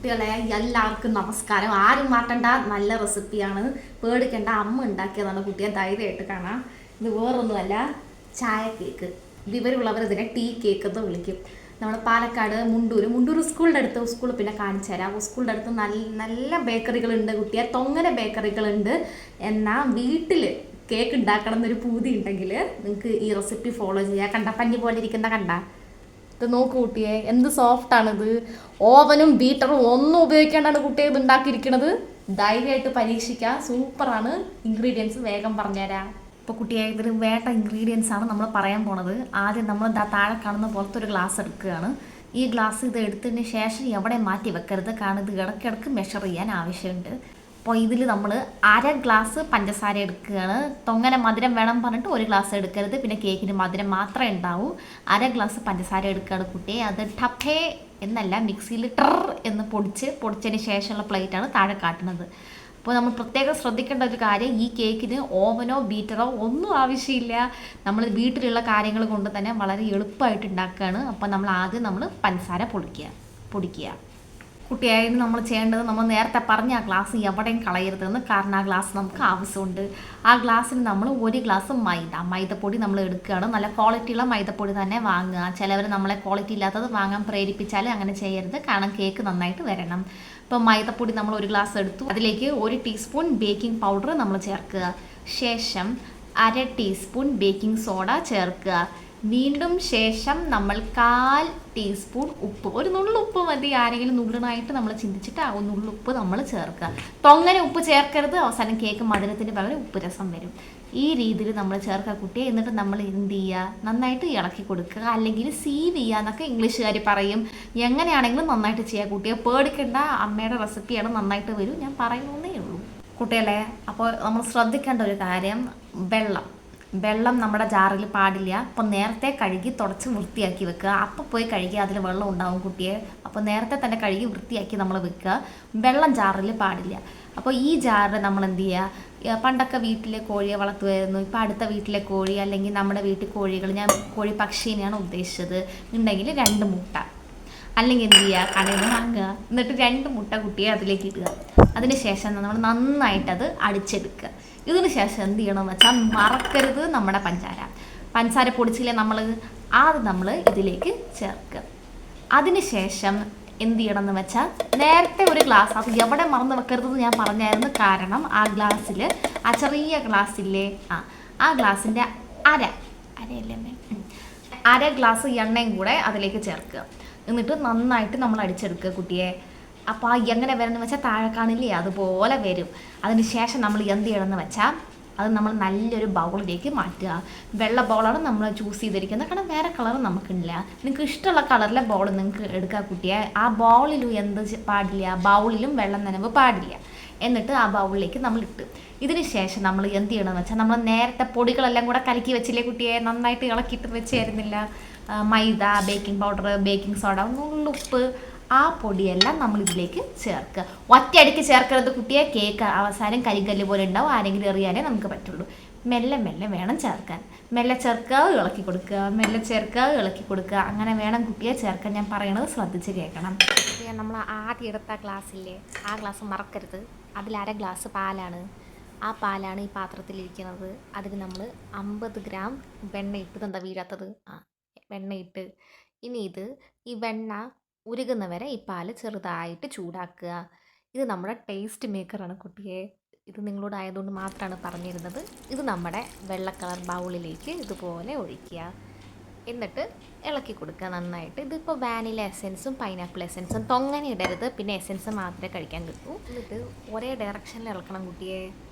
കുട്ടികളെ എല്ലാവർക്കും നമസ്കാരം. ആരും മാറ്റണ്ട, നല്ല റെസിപ്പിയാണ്, പേടിക്കേണ്ട. അമ്മ ഉണ്ടാക്കിയതാണ്, കുട്ടിയെ ധൈര്യമായിട്ട് കാണാം. ഇത് വേറൊന്നുമല്ല, ചായ കേക്ക്. വിവരമുള്ളവർ ഇതിനെ ടീ കേക്ക് എന്ന് വിളിക്കും. നമ്മൾ പാലക്കാട് മുണ്ടൂർ സ്കൂളിൻ്റെ അടുത്ത്, സ്കൂൾ പിന്നെ കാണിച്ചു തരാം. സ്കൂളിൻ്റെ അടുത്ത് നല്ല നല്ല ബേക്കറികളുണ്ട് കുട്ടിയെ, തൊങ്ങനെ ബേക്കറികളുണ്ട്. എന്നാൽ വീട്ടിൽ കേക്ക് ഉണ്ടാക്കണം എന്നൊരു പൂതി ഉണ്ടെങ്കിൽ നിങ്ങൾക്ക് ഈ റെസിപ്പി ഫോളോ ചെയ്യുക. കണ്ട പഞ്ഞി പോലെ ഇരിക്കുന്ന കണ്ട, ഇത് നോക്ക് കുട്ടിയെ, എന്ത് സോഫ്റ്റാണിത്. ഓവനും ബീറ്ററും ഒന്നും ഉപയോഗിക്കാണ്ടാണ് കുട്ടിയെ ഇത് ഉണ്ടാക്കിയിരിക്കുന്നത്. ധൈര്യമായിട്ട് പരീക്ഷിക്കുക, സൂപ്പറാണ്. ഇൻഗ്രീഡിയൻസ് വേഗം പറഞ്ഞുതരാം. ഇപ്പോൾ കുട്ടിയെ ഇതിന് വേണ്ട ഇൻഗ്രീഡിയൻസ് ആണ് നമ്മൾ പറയാൻ പോണത്. ആദ്യം നമ്മൾ താഴെ കാണുന്ന പുറത്തൊരു ഗ്ലാസ് എടുക്കുകയാണ്. ഈ ഗ്ലാസ് ഇത് എടുത്തതിന് ശേഷം എവിടെ മാറ്റി വെക്കരുത്, കാരണം ഇത് ഇടയ്ക്കിടയ്ക്ക് മെഷർ ചെയ്യാൻ ആവശ്യമുണ്ട്. അപ്പോൾ ഇതിൽ നമ്മൾ 1/2 ഗ്ലാസ് പഞ്ചസാര എടുക്കുകയാണ്. തൊങ്ങനെ മധുരം വേണം പറഞ്ഞിട്ട് 1 ഗ്ലാസ് എടുക്കരുത്, പിന്നെ കേക്കിന് മധുരം മാത്രമേ ഉണ്ടാവൂ. 1/2 ഗ്ലാസ് പഞ്ചസാര എടുക്കുകയാണ് കുട്ടിയെ. അത് ടപ്പേ എന്നല്ല, മിക്സിയിൽ എന്ന് പൊടിച്ചതിന് ശേഷമുള്ള പ്ലേറ്റാണ് താഴെ കാട്ടുന്നത്. അപ്പോൾ നമ്മൾ പ്രത്യേകം ശ്രദ്ധിക്കേണ്ട ഒരു കാര്യം, ഈ കേക്കിന് ഓവനോ ബീറ്ററോ ഒന്നും ആവശ്യമില്ല. നമ്മൾ വീട്ടിലുള്ള കാര്യങ്ങൾ കൊണ്ട് തന്നെ വളരെ എളുപ്പമായിട്ട് ഉണ്ടാക്കുകയാണ്. അപ്പോൾ നമ്മൾ ആദ്യം പഞ്ചസാര പൊടിക്കുക. കുട്ടിയായിരുന്നു നമ്മൾ ചെയ്യേണ്ടത്, നമ്മൾ നേരത്തെ പറഞ്ഞ ആ ഗ്ലാസ് എവിടെയും കളയരുതെന്ന്. കാരണം ആ ഗ്ലാസ് നമുക്ക് ആവശ്യമുണ്ട്. ആ ഗ്ലാസ്സിന് നമ്മൾ 1 ഗ്ലാസ് മൈദപ്പൊടി നമ്മൾ എടുക്കുകയാണ്. നല്ല ക്വാളിറ്റിയുള്ള മൈദപ്പൊടി തന്നെ വാങ്ങുക. ചിലവർ നമ്മളെ ക്വാളിറ്റി ഇല്ലാത്തത് വാങ്ങാൻ പ്രേരിപ്പിച്ചാൽ അങ്ങനെ ചെയ്യരുത്, കാരണം കേക്ക് നന്നായിട്ട് വരണം. ഇപ്പം മൈദപ്പൊടി നമ്മൾ 1 ഗ്ലാസ് എടുത്തു. അതിലേക്ക് 1 ടീസ്പൂൺ ബേക്കിംഗ് പൗഡർ നമ്മൾ ചേർക്കുക. ശേഷം 1/2 ടീസ്പൂൺ ബേക്കിംഗ് സോഡ ചേർക്കുക. വീണ്ടും ശേഷം നമ്മൾ 1/4 ടീസ്പൂൺ ഉപ്പ്, ഒരു നുള്ളുപ്പ് മതി. ആരെങ്കിലും നുള്ളനായിട്ട് നമ്മൾ ചിന്തിച്ചിട്ട് ആ നുള്ളുപ്പ് നമ്മൾ ചേർക്കുക. തൊങ്ങനെ ഉപ്പ് ചേർക്കരുത്, അവസാനം കേക്ക് മധുരത്തിന് പകരം ഉപ്പ് രസം വരും. ഈ രീതിയിൽ നമ്മൾ ചേർക്കുക കുട്ടിയെ. എന്നിട്ട് നമ്മൾ എന്ത് ചെയ്യുക, നന്നായിട്ട് ഇളക്കി കൊടുക്കുക, അല്ലെങ്കിൽ സീവ് ചെയ്യുക എന്നൊക്കെ ഇംഗ്ലീഷുകാർ പറയും. എങ്ങനെയാണെങ്കിലും നന്നായിട്ട് ചെയ്യുക കുട്ടിയെ, പേടിക്കേണ്ട. അമ്മയുടെ റെസിപ്പിയാണ്, നന്നായിട്ട് വരും. ഞാൻ പറയുന്നേ ഉള്ളൂ കുട്ടികളെ. അപ്പോൾ നമ്മൾ ശ്രദ്ധിക്കേണ്ട ഒരു കാര്യം, വെള്ളം നമ്മുടെ ജാറിൽ പാടില്ല. അപ്പോൾ നേരത്തെ കഴുകി തുടച്ച് വൃത്തിയാക്കി വെക്കുക. അപ്പോൾ പോയി കഴുകി അതിൽ വെള്ളം ഉണ്ടാവും കുട്ടിയെ. അപ്പോൾ നേരത്തെ തന്നെ കഴുകി വൃത്തിയാക്കി നമ്മൾ വെക്കുക. വെള്ളം ജാറിൽ പാടില്ല. അപ്പോൾ ഈ ജാറിൽ നമ്മൾ എന്ത് ചെയ്യുക, പണ്ടൊക്കെ വീട്ടിലെ കോഴിയെ വളർത്തുമായിരുന്നു. ഇപ്പോൾ അടുത്ത വീട്ടിലെ കോഴി, അല്ലെങ്കിൽ നമ്മുടെ വീട്ടിൽ കോഴികൾ, ഞാൻ കോഴി പക്ഷീനെയാണ് ഉദ്ദേശിച്ചത്, ഉണ്ടെങ്കിൽ 2 മുട്ട, അല്ലെങ്കിൽ എന്ത് ചെയ്യുക, കടയിൽ നിന്ന് വാങ്ങുക. എന്നിട്ട് 2 മുട്ട കുട്ടിയെ അതിലേക്ക് ഇടുക. അതിന് ശേഷം നമ്മൾ നന്നായിട്ടത് അടിച്ചെടുക്കുക. ഇതിന് ശേഷം എന്ത് ചെയ്യണമെന്ന് വെച്ചാൽ, മറക്കരുത് നമ്മുടെ പഞ്ചസാര പൊടിച്ചില്ലേ നമ്മൾ ഇതിലേക്ക് ചേർക്കുക. അതിന് ശേഷം എന്ത് ചെയ്യണമെന്ന് വെച്ചാൽ, നേരത്തെ 1 ഗ്ലാസ്, അത് എവിടെ മറന്ന് വെക്കരുതെന്ന് ഞാൻ പറഞ്ഞായിരുന്നു. കാരണം ആ ഗ്ലാസ്സിൽ, ആ ചെറിയ ഗ്ലാസ്സില്ലേ, ആ ഗ്ലാസ്സിൻ്റെ അര ഗ്ലാസ് എണ്ണയും കൂടെ അതിലേക്ക് ചേർക്കുക. എന്നിട്ട് നന്നായിട്ട് നമ്മൾ അടിച്ചെടുക്കുക കുട്ടിയെ. അപ്പോൾ ആ എങ്ങനെ വരണമെന്ന് വെച്ചാൽ, താഴെ കാണില്ലേ, അതുപോലെ വരും. അതിന് ശേഷം നമ്മൾ എന്ത് ചെയ്യണമെന്ന് വെച്ചാൽ, അത് നമ്മൾ നല്ലൊരു ബൗളിലേക്ക് മാറ്റുക. വെള്ള ബൗളാണ് നമ്മൾ ചൂസ് ചെയ്തിരിക്കുന്നത്, കാരണം വേറെ കളർ നമുക്കില്ല. നിങ്ങൾക്ക് ഇഷ്ടമുള്ള കളറിലെ ബൗൾ നിങ്ങൾക്ക് എടുക്കുക കുട്ടിയെ. ആ ബൗളിലും എന്ത് പാടില്ല, ബൗളിലും വെള്ളം നനവ് പാടില്ല. എന്നിട്ട് ആ ബൗളിലേക്ക് നമ്മൾ ഇട്ട്, ഇതിന് ശേഷം നമ്മൾ എന്ത് ചെയ്യണമെന്ന് വെച്ചാൽ, നമ്മൾ നേരത്തെ പൊടികളെല്ലാം കൂടെ കലക്കി വെച്ചില്ലേ കുട്ടിയെ, നന്നായിട്ട് ഇളക്കിയിട്ട് വെച്ചായിരുന്നില്ല, മൈദ, ബേക്കിംഗ് പൗഡർ, ബേക്കിംഗ് സോഡ, നുള്ളുപ്പ്, ആ പൊടിയെല്ലാം നമ്മൾ ഇതിലേക്ക് ചേർക്കുക. ഒറ്റയടിക്ക് ചേർക്കരുത് കുട്ടിയെ, കേക്ക് അവസാനം കരിങ്കല്ല് പോലെ ഉണ്ടാവും. ആരെങ്കിലും എറിയാനേ നമുക്ക് പറ്റുള്ളൂ. മെല്ലെ വേണം ചേർക്കാൻ. മെല്ലെ ചേർക്കുക, ഇളക്കി കൊടുക്കുക, അങ്ങനെ വേണം കുട്ടിയെ ചേർക്കാൻ. ഞാൻ പറയണത് ശ്രദ്ധിച്ച് കേൾക്കണം. നമ്മൾ ആദ്യം എടുത്ത ഗ്ലാസ്സില്ലേ, ആ ഗ്ലാസ് മറക്കരുത്. അതിൽ 1/2 ഗ്ലാസ് പാലാണ്. ആ പാലാണ് ഈ പാത്രത്തിലിരിക്കുന്നത്. അതിൽ നമ്മൾ 50 ഗ്രാം വെണ്ണ ഇട്ട്, എന്താ വീഴാത്തത്, വെണ്ണ ഇട്ട്. ഇനി ഈ വെണ്ണ ഉരുകുന്ന വരെ ഈ പാല് ചെറുതായിട്ട് ചൂടാക്കുക. ഇത് നമ്മുടെ ടേസ്റ്റ് മേക്കറാണ് കുട്ടിയെ. ഇത് നിങ്ങളോട് ആയതുകൊണ്ട് മാത്രമാണ് പറഞ്ഞിരുന്നത്. ഇത് നമ്മുടെ വെള്ള കളർ ബൗളിലേക്ക് ഇതുപോലെ ഒഴിക്കുക. എന്നിട്ട് ഇളക്കി കൊടുക്കുക നന്നായിട്ട്. ഇതിപ്പോൾ വാനില എസെൻസും പൈനാപ്പിൾ എസെൻസും തൊങ്ങനെ ഇടരുത്, പിന്നെ എസെൻസ് മാത്രമേ കഴിക്കാൻ കിട്ടൂ. എന്നിട്ട് ഒരേ ഡയറക്ഷനിൽ ഇളക്കണം കുട്ടിയെ.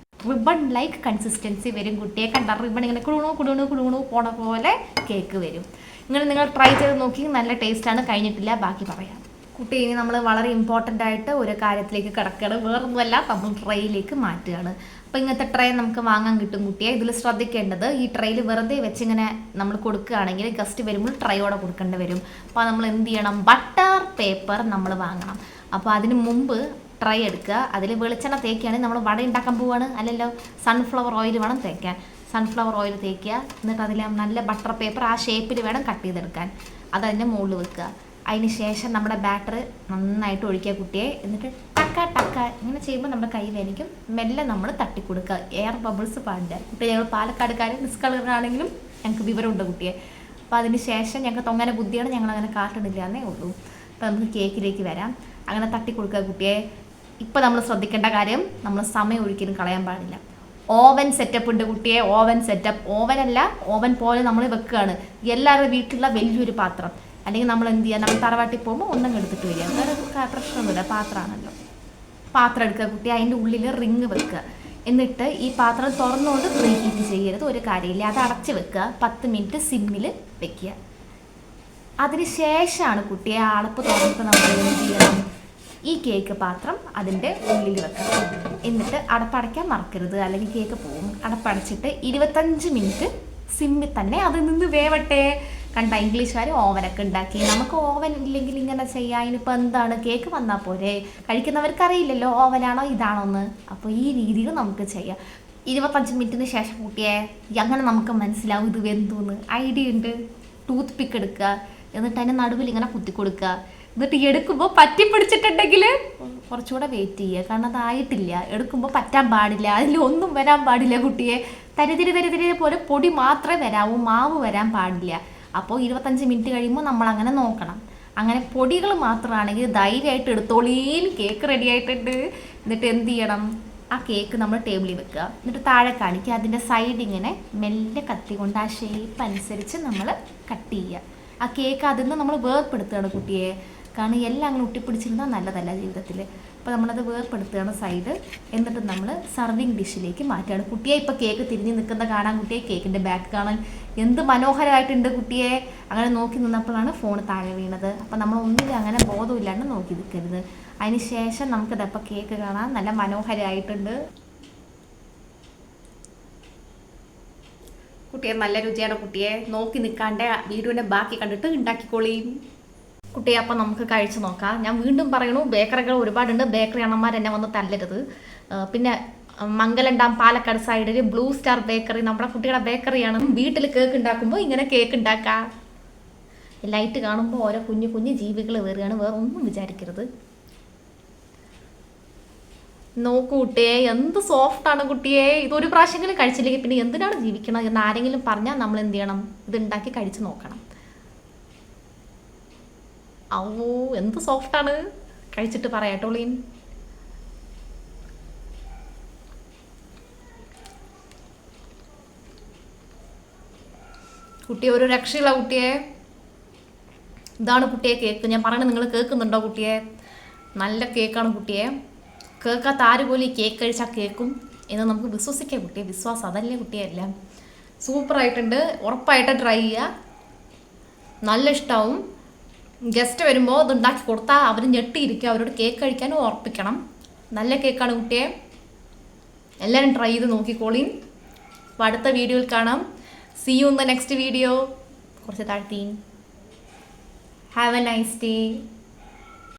റിബൺ ലൈക്ക് കൺസിസ്റ്റൻസി വരും കുട്ടിയെ. കണ്ട റിബൺ ഇങ്ങനെ കുടുണു പോണ പോലെ കേക്ക് വരും. ഇങ്ങനെ നിങ്ങൾ ട്രൈ ചെയ്ത് നോക്കി, നല്ല ടേസ്റ്റാണ്. കഴിഞ്ഞിട്ടില്ല, ബാക്കി പറയാം കുട്ടി. ഇനി നമ്മൾ വളരെ ഇമ്പോർട്ടൻ്റ് ആയിട്ട് ഒരു കാര്യത്തിലേക്ക് കിടക്കുകയാണ്. വേറൊന്നുമല്ല, നമ്മൾ ട്രേയിലേക്ക് മാറ്റുകയാണ്. അപ്പോൾ ഇങ്ങനത്തെ ട്രേ നമുക്ക് വാങ്ങാൻ കിട്ടും കുട്ടിയെ. ഇതിൽ ശ്രദ്ധിക്കേണ്ടത്, ഈ ട്രേയിൽ വെറുതെ വെച്ചിങ്ങനെ നമ്മൾ കൊടുക്കുകയാണെങ്കിൽ ഗസ്റ്റ് വരുമ്പോൾ ട്രേയോടെ കൊടുക്കേണ്ടി വരും. അപ്പോൾ നമ്മൾ എന്ത് ചെയ്യണം, ബട്ടർ പേപ്പർ നമ്മൾ വാങ്ങണം. അപ്പോൾ അതിന് മുമ്പ് ട്രൈ എടുക്കുക. അതിൽ വെളിച്ചെണ്ണ തേക്കുകയാണെങ്കിൽ നമ്മൾ വട ഉണ്ടാക്കാൻ പോവുകയാണ്, അല്ലല്ലോ, സൺഫ്ലവർ ഓയിൽ വേണം തേക്കാൻ. സൺഫ്ലവർ ഓയിൽ തേക്കുക. എന്നിട്ട് അതിൽ നല്ല ബട്ടർ പേപ്പർ ആ ഷേപ്പിൽ വേണം കട്ട് ചെയ്തെടുക്കാൻ. അതതിൻ്റെ മുകളിൽ വെക്കുക. അതിന് ശേഷം നമ്മുടെ ബാറ്റർ നന്നായിട്ട് ഒഴിക്കുക കുട്ടിയെ. എന്നിട്ട് ടക്ക ടക്ക ഇങ്ങനെ ചെയ്യുമ്പോൾ നമ്മുടെ കൈ വേനിക്കും. മെല്ലെ നമ്മൾ തട്ടിക്കൊടുക്കുക. എയർ ബബിൾസ് പാടില്ല. കുട്ടി ഞങ്ങൾ പാലക്കാടുകാരും നിസ്കളറാണെങ്കിലും ഞങ്ങൾക്ക് വിവരമുണ്ട് കുട്ടിയെ. അപ്പോൾ അതിന് ശേഷം ഞങ്ങൾക്ക് തൊങ്ങനെ ബുദ്ധിയാണ്, ഞങ്ങളങ്ങനെ കാട്ടണില്ല എന്നേ ഉള്ളൂ. അപ്പോൾ നമുക്ക് കേക്കിലേക്ക് വരാം. അങ്ങനെ തട്ടിക്കൊടുക്കുക കുട്ടിയെ. ഇപ്പോൾ നമ്മൾ ശ്രദ്ധിക്കേണ്ട കാര്യം, നമ്മൾ സമയം ഒരിക്കലും കളയാൻ പാടില്ല. ഓവൻ സെറ്റപ്പ് ഉണ്ട് കുട്ടിയെ. ഓവൻ സെറ്റപ്പ് ഓവനല്ല, ഓവൻ പോലെ നമ്മൾ വെക്കുകയാണ്. എല്ലാവരുടെ വീട്ടിലുള്ള വലിയൊരു പാത്രം, അല്ലെങ്കിൽ നമ്മൾ എന്ത് ചെയ്യുക, നമ്മൾ തറവാട്ടിൽ പോകുമ്പോൾ ഒന്നും എടുത്തിട്ട് വരിക. വേറെ പ്രശ്നമൊന്നുമില്ല, പാത്രമാണല്ലോ. പാത്രം എടുക്കുക കുട്ടി, അതിൻ്റെ ഉള്ളിൽ റിങ് വെക്കുക. എന്നിട്ട് ഈ പാത്രം തുറന്നുകൊണ്ട് പ്രീ ഹീറ്റ് ചെയ്യരുത്, ഒരു കാര്യമില്ല. അത് അടച്ച് വെക്കുക. 10 മിനിറ്റ് സിമ്മിൽ വെക്കുക. അതിന് ശേഷമാണ് കുട്ടിയെ അടപ്പ് തുറന്നിട്ട് നമ്മൾ എന്ത് ചെയ്യണം, ഈ കേക്ക് പാത്രം അതിൻ്റെ ഉള്ളിൽ വെക്കണം. എന്നിട്ട് അടപ്പടയ്ക്കാൻ മറക്കരുത്, അല്ലെങ്കിൽ കേക്ക് പോകും. അടപ്പടച്ചിട്ട് 25 മിനിറ്റ് സിമ്മിൽ തന്നെ അത് നിന്ന് വേവട്ടെ. കണ്ട ഇംഗ്ലീഷുകാർ ഓവനൊക്കെ ഉണ്ടാക്കി. നമുക്ക് ഓവൻ ഇല്ലെങ്കിൽ ഇങ്ങനെ ചെയ്യാം. ഇതിനിപ്പോൾ എന്താണ്, കേക്ക് വന്നാൽ പോരെ. കഴിക്കുന്നവർക്ക് അറിയില്ലല്ലോ ഓവനാണോ ഇതാണോ എന്ന്. അപ്പോൾ ഈ രീതിയിൽ നമുക്ക് ചെയ്യാം. 25 മിനിറ്റിന് ശേഷം കുട്ടിയെ അങ്ങനെ നമുക്ക് മനസ്സിലാവും ഇത് വെന്തൂന്ന്. ഐഡിയ ഉണ്ട്. ടൂത്ത് പിക്ക് എടുക്കുക, എന്നിട്ട് അതിൻ്റെ നടുവിൽ ഇങ്ങനെ കുത്തി കൊടുക്കുക. എന്നിട്ട് എടുക്കുമ്പോൾ പറ്റി പിടിച്ചിട്ടുണ്ടെങ്കിൽ കുറച്ചുകൂടെ വെയിറ്റ് ചെയ്യുക, കാരണം അതായിട്ടില്ല. എടുക്കുമ്പോൾ പറ്റാൻ പാടില്ല, അതിലൊന്നും വരാൻ പാടില്ല കുട്ടിയെ. തരിതിരി പോലെ പൊടി മാത്രമേ വരാവൂ, മാവ് വരാൻ പാടില്ല. അപ്പോൾ 25 മിനിറ്റ് കഴിയുമ്പോൾ നമ്മൾ അങ്ങനെ നോക്കണം. അങ്ങനെ പൊടികൾ മാത്രമാണെങ്കിൽ ധൈര്യമായിട്ട് എടുത്തോളീൻ. കേക്ക് റെഡി ആയിട്ടുണ്ട്. എന്നിട്ട് എന്ത് ചെയ്യണം, ആ കേക്ക് നമ്മൾ ടേബിളിൽ വെക്കുക. എന്നിട്ട് താഴെ കാണിക്കുക. അതിൻ്റെ സൈഡ് ഇങ്ങനെ മെല്ലെ കത്തി കൊണ്ട് ആ ഷേപ്പ് അനുസരിച്ച് നമ്മൾ കട്ട് ചെയ്യുക. ആ കേക്ക് അതിൽ നിന്ന് നമ്മൾ വേർപ്പെടുത്തുകയാണ് കുട്ടിയെ. കാരണം എല്ലാം അങ്ങനെ ഒട്ടിപ്പിടിച്ചിരുന്നാൽ നല്ലതല്ല ജീവിതത്തിൽ. അപ്പോൾ നമ്മളത് വേർപ്പെടുത്തുകയാണ് സൈഡ്. എന്നിട്ട് നമ്മൾ സർവിങ് ഡിഷിലേക്ക് മാറ്റുകയാണ് കുട്ടിയെ. ഇപ്പോൾ കേക്ക് തിരിഞ്ഞ് നിൽക്കുന്ന കാണാൻ കുട്ടിയെ, കേക്കിൻ്റെ ബാക്ക് കാണാൻ എന്ത് മനോഹരമായിട്ടുണ്ട് കുട്ടിയെ. അങ്ങനെ നോക്കി നിന്നപ്പോഴാണ് ഫോൺ താഴെ വീണത്. അപ്പോൾ നമ്മൾ ഒന്നിലും അങ്ങനെ ബോധമില്ലാണ്ട് നോക്കി നിൽക്കരുത്. അതിന് ശേഷം നമുക്കിതപ്പോൾ കേക്ക് കാണാൻ നല്ല മനോഹരമായിട്ടുണ്ട്. കുട്ടിയെ നല്ല രുചിയാണ് കുട്ടിയെ. നോക്കി നിൽക്കാണ്ട് വീഡിയോൻ്റെ ബാക്കി കണ്ടിട്ട് ഉണ്ടാക്കിക്കോളീം കുട്ടിയെ. അപ്പം നമുക്ക് കഴിച്ചു നോക്കാം. ഞാൻ വീണ്ടും പറയണു, ബേക്കറികൾ ഒരുപാടുണ്ട്. ബേക്കറി അണ്ണന്മാർ എന്നെ വന്ന് തല്ലരുത്. പിന്നെ മംഗലം ഡാം പാലക്കാട് സൈഡിൽ ബ്ലൂ സ്റ്റാർ ബേക്കറി നമ്മുടെ കുട്ടികളുടെ ബേക്കറിയാണ്. വീട്ടിൽ കേക്ക് ഉണ്ടാക്കുമ്പോൾ ഇങ്ങനെ കേക്ക് ഉണ്ടാക്കാം. ലൈറ്റ് കാണുമ്പോൾ ഓരോ കുഞ്ഞു കുഞ്ഞു ജീവികൾ വരികയാണ്, വേറെ ഒന്നും വിചാരിക്കരുത്. നോക്കൂ കുട്ടിയെ, എന്ത് സോഫ്റ്റാണ് കുട്ടിയെ. ഇതൊരു പ്രാവശ്യമെങ്കിലും കഴിച്ചില്ലെങ്കിൽ പിന്നെ എന്തിനാണ് ജീവിക്കണം എന്ന് ആരെങ്കിലും പറഞ്ഞാൽ നമ്മൾ എന്ത് ചെയ്യണം, ഇത് ഉണ്ടാക്കി കഴിച്ച് നോക്കണം. ഓ എന്ത് സോഫ്റ്റാണ്, കഴിച്ചിട്ട് പറയാട്ടോളീൻ. കുട്ടിയെ ഒരു രക്ഷയുള്ള കുട്ടിയെ. ഇതാണ് കുട്ടിയെ കേക്ക്. ഞാൻ പറയണത് നിങ്ങൾ കേൾക്കുന്നുണ്ടോ കുട്ടിയെ? നല്ല കേക്കാണ് കുട്ടിയെ. കേൾക്കാത്ത ആര് പോലും ഈ കേക്ക് കഴിച്ചാൽ കേൾക്കും എന്ന് നമുക്ക് വിശ്വസിക്കാം കുട്ടിയെ. വിശ്വാസം അതല്ലേ കുട്ടിയെല്ലാം. സൂപ്പറായിട്ടുണ്ട്. ഉറപ്പായിട്ട് ട്രൈ ചെയ്യുക, നല്ല ഇഷ്ടമാവും. ഗസ്റ്റ് വരുമ്പോൾ ഇത് ഉണ്ടാക്കി കൊടുത്താൽ അവർ ഞെട്ടിയിരിക്കുക. അവരോട് കേക്ക് കഴിക്കാനും ഉറപ്പിക്കണം. നല്ല കേക്കാണ് കുട്ടിയെ. എല്ലാവരും ട്രൈ ചെയ്ത് നോക്കിക്കോളീൻ. അപ്പോൾ അടുത്ത വീഡിയോയിൽ കാണാം. See you in the next video. കുറച്ച് താഴ്ത്തി. Have a nice day.